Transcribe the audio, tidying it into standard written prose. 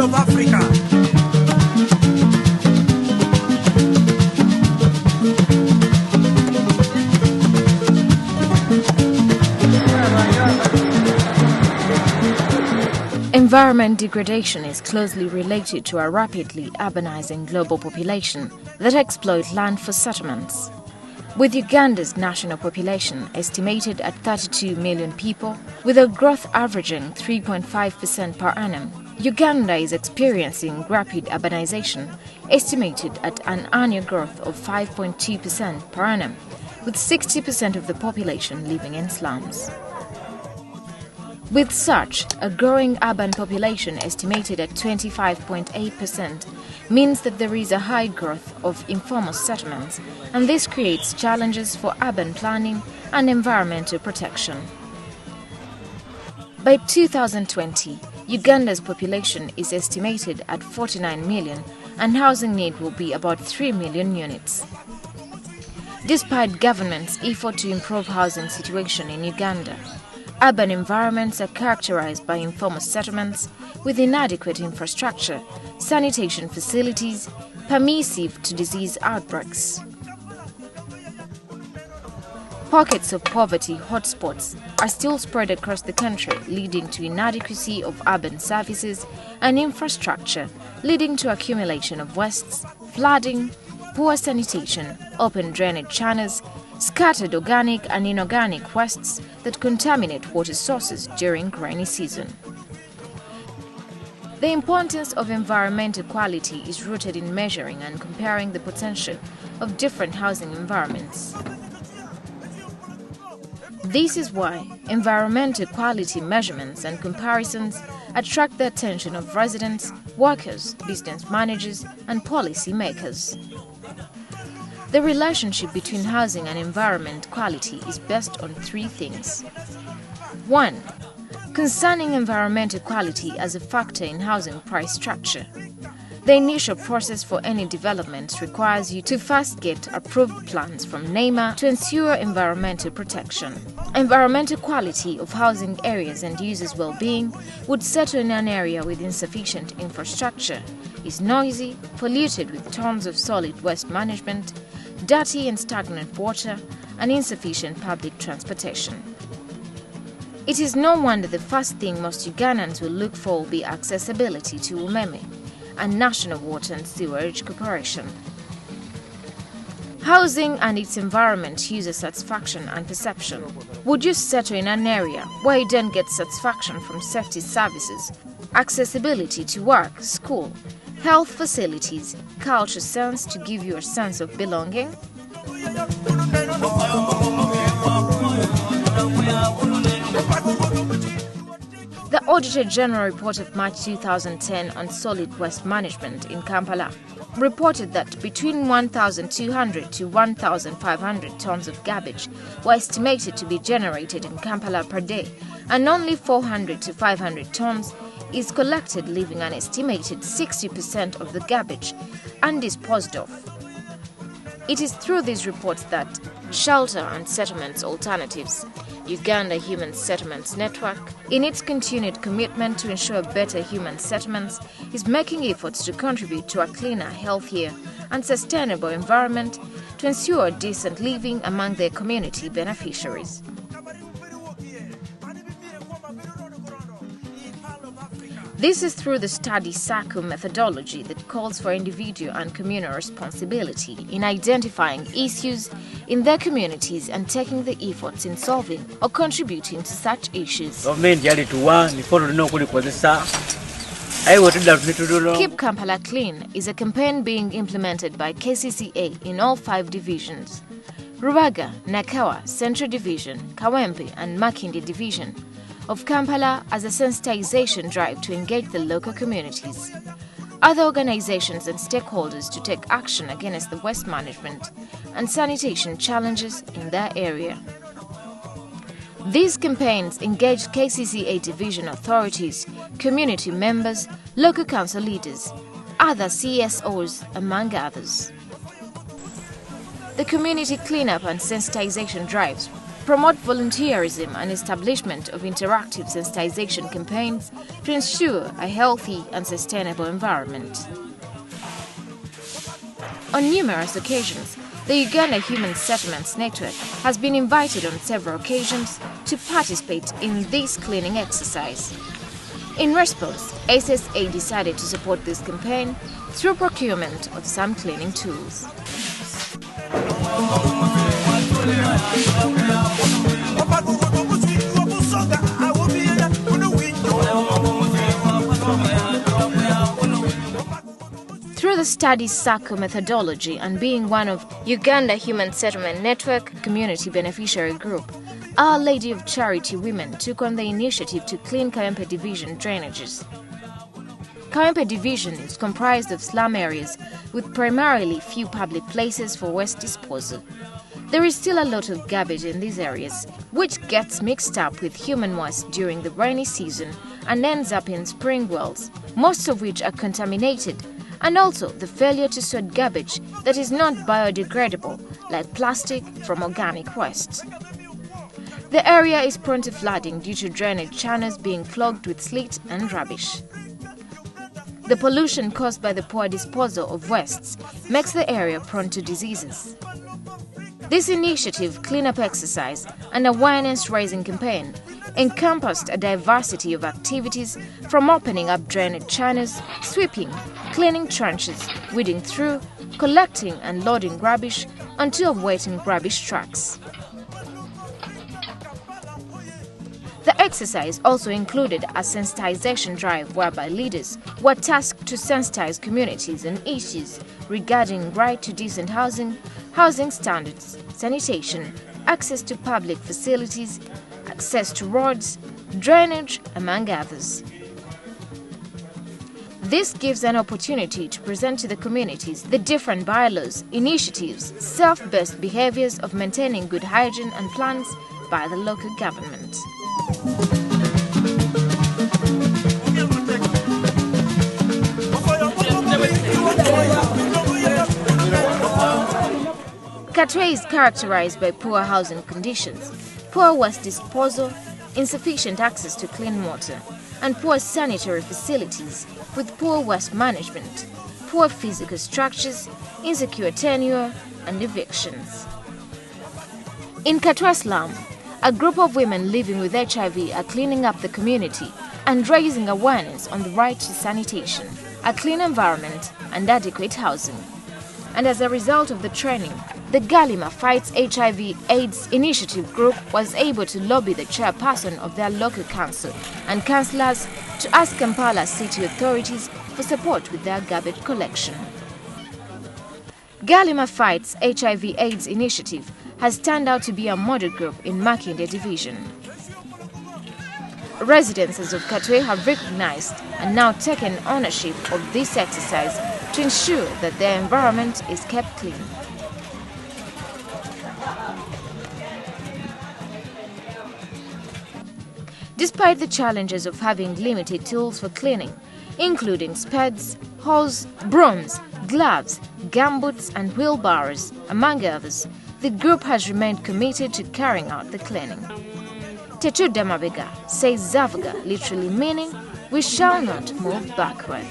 of Africa. Environment degradation is closely related to a rapidly urbanizing global population that exploit land for settlements. With Uganda's national population estimated at 32 million people, with a growth averaging 3.5% per annum, Uganda is experiencing rapid urbanization, estimated at an annual growth of 5.2% per annum, with 60% of the population living in slums. With such a growing urban population estimated at 25.8% means that there is a high growth of informal settlements, and this creates challenges for urban planning and environmental protection. By 2020, Uganda's population is estimated at 49 million and housing need will be about 3 million units. Despite government's effort to improve housing situation in Uganda, urban environments are characterized by informal settlements with inadequate infrastructure, sanitation facilities, permissive to disease outbreaks. Pockets of poverty hotspots are still spread across the country, leading to inadequacy of urban services and infrastructure, leading to accumulation of wastes, flooding, poor sanitation, open drainage channels, scattered organic and inorganic wastes that contaminate water sources during rainy season. The importance of environmental quality is rooted in measuring and comparing the potential of different housing environments. This is why environmental quality measurements and comparisons attract the attention of residents, workers, business managers, and policy makers. The relationship between housing and environment quality is based on three things. 1. Concerning environmental quality as a factor in housing price structure. The initial process for any development requires you to first get approved plans from NEMA to ensure environmental protection. Environmental quality of housing areas and users' well-being would settle in an area with insufficient infrastructure, is noisy, polluted with tons of solid waste management, dirty and stagnant water, and insufficient public transportation. It is no wonder the first thing most Ugandans will look for will be accessibility to umeme and National Water and Sewerage Corporation. Housing and its environment user satisfaction and perception. Would you settle in an area where you don't get satisfaction from safety services, accessibility to work, school, health facilities, culture sense to give you a sense of belonging? The Auditor General report of March 2010 on solid waste management in Kampala reported that between 1,200 to 1,500 tons of garbage were estimated to be generated in Kampala per day, and only 400 to 500 tons is collected, leaving an estimated 60% of the garbage undisposed of. It is through these reports that Shelter and Settlements Alternatives, Uganda Human Settlements Network, in its continued commitment to ensure better human settlements, is making efforts to contribute to a cleaner, healthier, and sustainable environment to ensure decent living among their community beneficiaries. This is through the study circle methodology that calls for individual and communal responsibility in identifying issues in their communities and taking the efforts in solving or contributing to such issues. Keep Kampala Clean is a campaign being implemented by KCCA in all 5 divisions: Rubaga, Nakawa, Central Division, Kawempe and Makindi Division of Kampala, as a sensitization drive to engage the local communities, other organizations and stakeholders to take action against the waste management and sanitation challenges in their area. These campaigns engage KCCA division authorities, community members, local council leaders, other CSOs, among others. the community cleanup and sensitization drives promote volunteerism and establishment of interactive sensitization campaigns to ensure a healthy and sustainable environment. On numerous occasions, the Uganda Human Settlements Network has been invited on several occasions to participate in this cleaning exercise. In response, SSA decided to support this campaign through procurement of some cleaning tools. Through the study's SACCO methodology and being one of Uganda Human Settlement Network Community Beneficiary Group, Our Lady of Charity Women took on the initiative to clean Kawempe Division drainages. Kawempe Division is comprised of slum areas with primarily few public places for waste disposal. There is still a lot of garbage in these areas, which gets mixed up with human waste during the rainy season and ends up in spring wells, most of which are contaminated, and also the failure to sort garbage that is not biodegradable, like plastic from organic waste. The area is prone to flooding due to drainage channels being clogged with sleet and rubbish. The pollution caused by the poor disposal of wastes makes the area prone to diseases. This initiative, cleanup exercise, and awareness-raising campaign encompassed a diversity of activities from opening up drainage channels, sweeping, cleaning trenches, weeding through, collecting and loading rubbish, until waiting rubbish trucks. The exercise also included a sensitization drive whereby leaders were tasked to sensitize communities on issues regarding right to decent housing, housing standards, sanitation, access to public facilities, access to roads, drainage, among others. This gives an opportunity to present to the communities the different bylaws, initiatives, self-based behaviors of maintaining good hygiene and plans by the local government. Katwe is characterized by poor housing conditions, poor waste disposal, insufficient access to clean water, and poor sanitary facilities with poor waste management, poor physical structures, insecure tenure, and evictions. In Katwe slum, a group of women living with HIV are cleaning up the community and raising awareness on the right to sanitation, a clean environment, and adequate housing. And as a result of the training, the Galima Fights HIV/AIDS Initiative Group was able to lobby the chairperson of their local council and councillors to ask Kampala city authorities for support with their garbage collection. Galima Fights HIV/AIDS Initiative has turned out to be a model group in Makinde Division. Residents of Katwe have recognized and now taken ownership of this exercise to ensure that their environment is kept clean. Despite the challenges of having limited tools for cleaning, including spades, hose, brooms, gloves, gumboots and wheelbarrows, among others, the group has remained committed to carrying out the cleaning. Tetu Damabega says Zavaga, literally meaning, we shall not move backward.